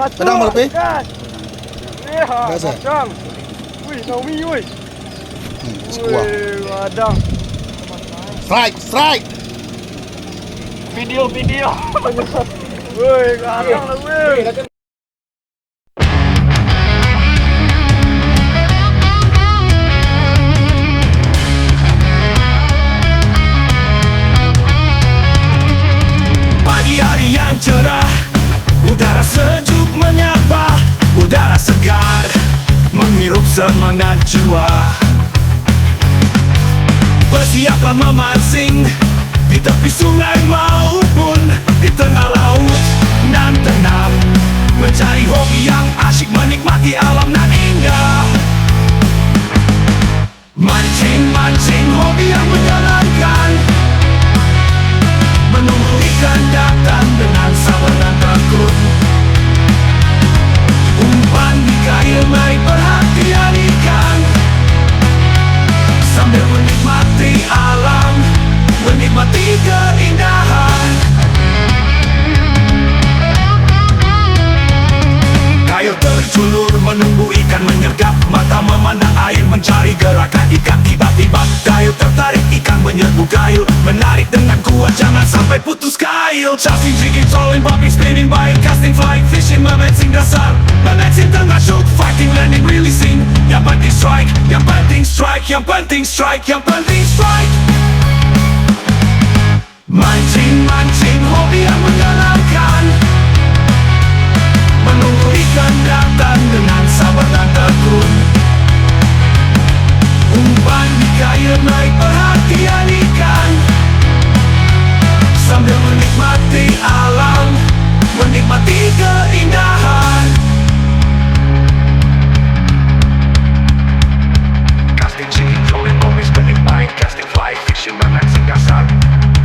Kadang melepi. Gas. Gas, eh? Kadang. Wih, Naomi, wih. Sekuah. Wih, kadang. Strike. Video. Wih, kadang lah, wih. Pagi hari yang cerah, udara sejuk menyapa, udara segar menghirup semangat jiwa. Bersiaplah memancing di tepi sungai maupun di tengah laut, dan tenang mencari hobi yang asyik, menikmati alam nan indah. Mancing hobi yang menyenangkan, menunggu ikan datang dengan sabar dan tekun. Umpan di kail, mari perhatian ikan, sambil menikmati alam, menikmati keindahan. Kail terjulur menunggu ikan menyergap, mata memandang air mencari gerakan ikan. Tiba-tiba kail tertarik, ikan menyerbu kail, menarik dengan kuat, jangan sampai putus kail. Casting, jigging, trolling, bobbing, spinning, bait, casting, flying, fishing, memancing dasar, memancing tengah, shoot, fighting, landing, releasing. Yang penting strike, yang penting strike, yang penting strike, yang penting strike. Mancing, hobi yang menyenangkan, menunggu ikan datang dengan sabar dan tekun. Umpan di kail, naik perhatian ikan, sambil menikmati alam, menikmati keindahan. Casting, jigging, trolling, bobbing, spinning, bait, casting, fly, fishing, memancing dasar,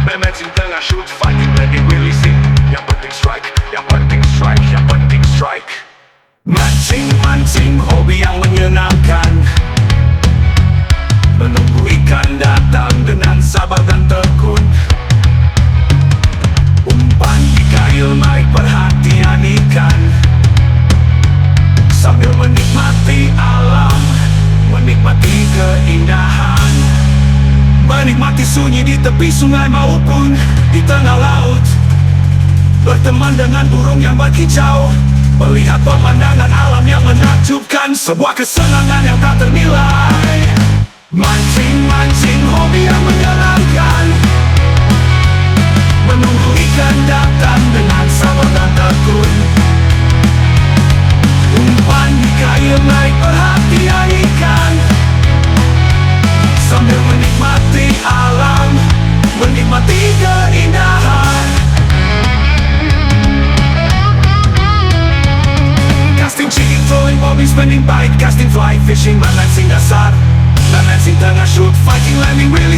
memancing tengah, shoot, fighting, landing, releasing. Yang penting strike, yang penting strike, yang penting strike. Mancing, hobi yang menyenangkan, menunggu ikan datang dengan sabar dan tekun. Umpan di kail, mari perhatian ikan, sambil menikmati alam, menikmati keindahan. Menikmati sunyi di tepi sungai maupun di tengah laut, berteman dengan burung yang berkicau, melihat pemandangan alam yang menakjubkan, sebuah kesenangan yang tak ternilai. Mancing, hobi yang menyenangkan, menunggu ikan datang dengan sabar dan tekun. Umpan di kail, naik perhatian ikan, sambil menikmati alam, menikmati keindahan. Casting, jigging, trolling, bobbing, spinning, bait, casting, fly, fishing, memancing dasar, memancing tengah, shoot, fighting, landing, really